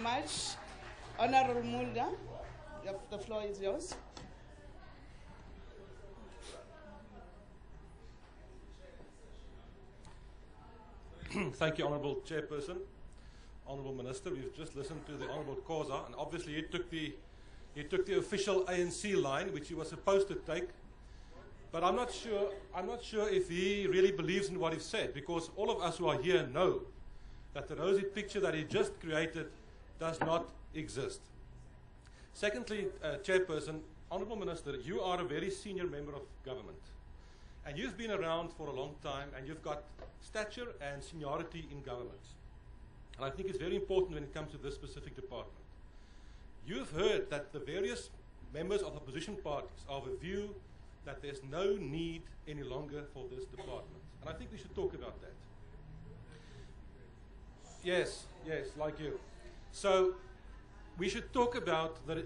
much. Honorable Mulder, the floor is yours. Thank you, Honourable Chairperson, Honourable Minister. We've just listened to the Honourable Khoza, and obviously he took the official ANC line, which he was supposed to take. But I'm not sure if he really believes in what he said, because all of us who are here know that the rosy picture that he just created does not exist. Secondly, Chairperson, Honourable Minister, you are a very senior member of government. And you've been around for a long time, and you've got stature and seniority in government. And I think it's very important when it comes to this specific department. You've heard that the various members of opposition parties are of a view that there's no need any longer for this department. And I think we should talk about that. Yes, like you. So we should talk about the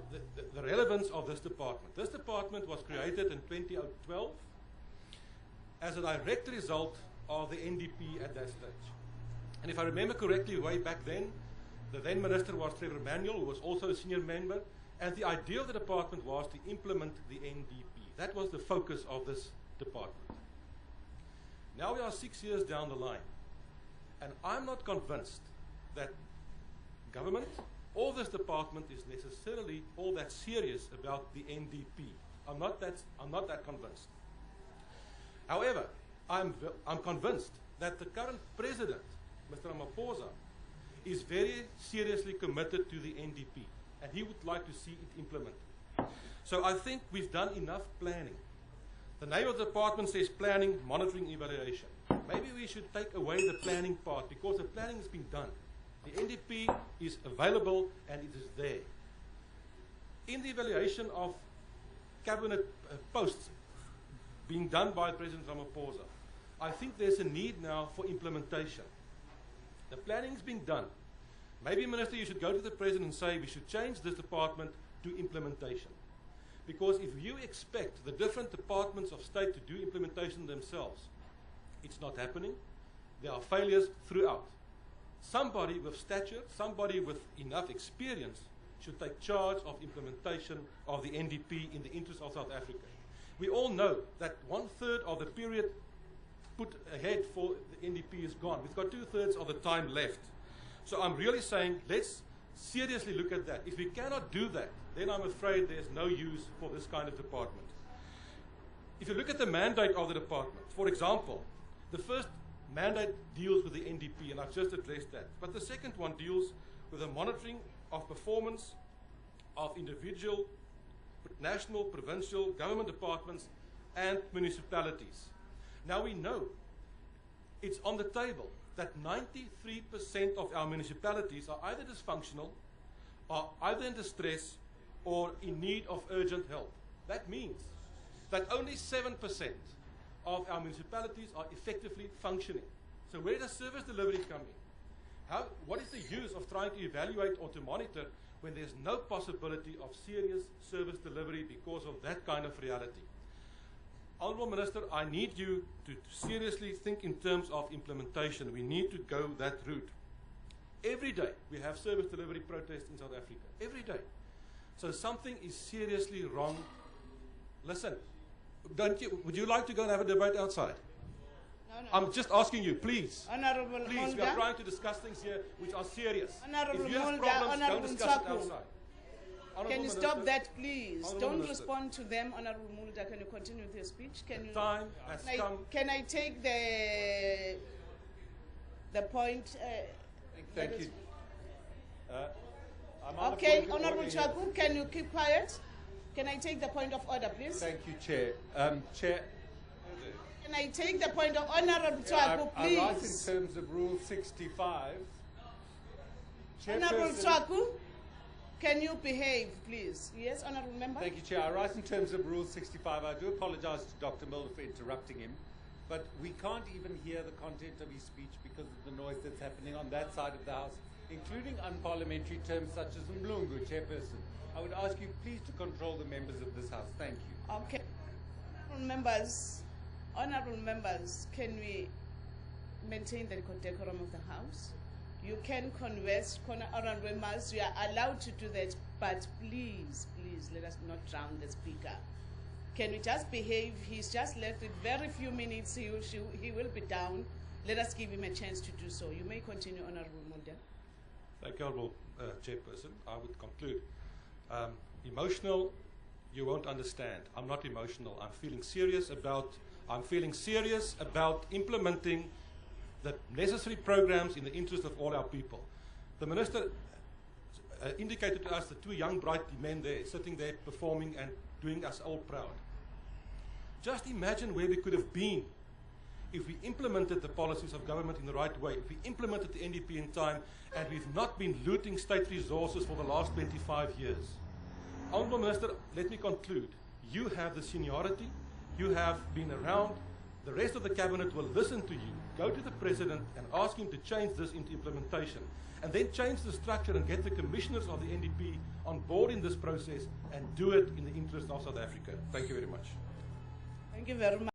relevance of this department. This department was created in 2012 as a direct result of the NDP at that stage. And if I remember correctly, way back then, the then Minister was Trevor Manuel, who was also a senior member, and the idea of the department was to implement the NDP. That was the focus of this department. Now we are 6 years down the line, and I'm not convinced that government or this department is necessarily all that serious about the NDP. I'm not that convinced. However, I'm convinced that the current president, Mr. Ramaphosa, is very seriously committed to the NDP, and he would like to see it implemented. So I think we've done enough planning. The name of the department says planning, monitoring, evaluation. Maybe we should take away the planning part, because the planning has been done. The NDP is available and it is there. In the evaluation of cabinet posts being done by President Ramaphosa, I think there's a need now for implementation. The planning's been done. Maybe, Minister, you should go to the President and say we should change this department to implementation. Because if you expect the different departments of state to do implementation themselves, it's not happening. There are failures throughout. Somebody with stature, somebody with enough experience should take charge of implementation of the NDP in the interest of South Africa. We all know that 1/3 of the period put ahead for the NDP is gone. We've got 2/3 of the time left. So I'm really saying let's seriously look at that. If we cannot do that, then I'm afraid there's no use for this kind of department. If you look at the mandate of the department, for example, the first mandate deals with the NDP, and I've just addressed that. But the second one deals with the monitoring of performance of individual, national, provincial, government departments and municipalities. Now we know it's on the table that 93% of our municipalities are either dysfunctional, are either in distress, or in need of urgent help. That means that only 7% of our municipalities are effectively functioning. So where does service delivery come in? What is the use of trying to evaluate or to monitor when there's no possibility of serious service delivery because of that kind of reality? Honourable Minister, I need you to seriously think in terms of implementation. We need to go that route. Every day we have service delivery protests in South Africa. Every day. So something is seriously wrong. Listen, would you like to go and have a debate outside? No. I'm just asking you, please. Honourable Please, Mulder. we are trying to discuss things here which are serious. Honourable If you have Mulder, problems, don't Honourable discuss it Tsaku. outside. Can Honourable you stop Minister, that, please? Honourable Don't Minister. respond to them, Honourable Mulder. Can you continue with your speech? Can you? Time has come. Can I take the point? Thank you. I'm on Okay, the point of Honourable order here. Tsaku, can you keep quiet? Can I take the point of order, please? Thank you, Chair. Chair, Can I take the point of Honourable Tsaku, I write in please? terms of Rule 65. Honourable Chairperson- Tsaku, can you behave, please? Yes, Honourable Member? Thank you, Chair. I write in terms of Rule 65. I do apologize to Dr. Mulder for interrupting him, but we can't even hear the content of his speech because of the noise that's happening on that side of the House, including unparliamentary terms such as Mlungu, Chairperson. I would ask you please to control the members of this House. Thank you. Okay. Honourable members, can we maintain the decorum of the House? You can converse, Honorable members, you are allowed to do that, but please, please, let us not drown the speaker. Can we just behave? He's just left with very few minutes. He will be down. Let us give him a chance to do so. You may continue, Honorable Mulder. Thank you, Honorable Chairperson. I would conclude. Emotional, you won't understand. I'm not emotional. I'm feeling serious about implementing the necessary programs in the interest of all our people. The Minister indicated to us the two young, bright men there, sitting there, performing and doing us all proud. Just imagine where we could have been if we implemented the policies of government in the right way, if we implemented the NDP in time, and we've not been looting state resources for the last 25 years. Honourable Minister, let me conclude. You have the seniority, you have been around, the rest of the cabinet will listen to you. Go to the President and ask him to change this into implementation, and then change the structure and get the commissioners of the NDP on board in this process and do it in the interest of South Africa. Thank you very much. Thank you very much.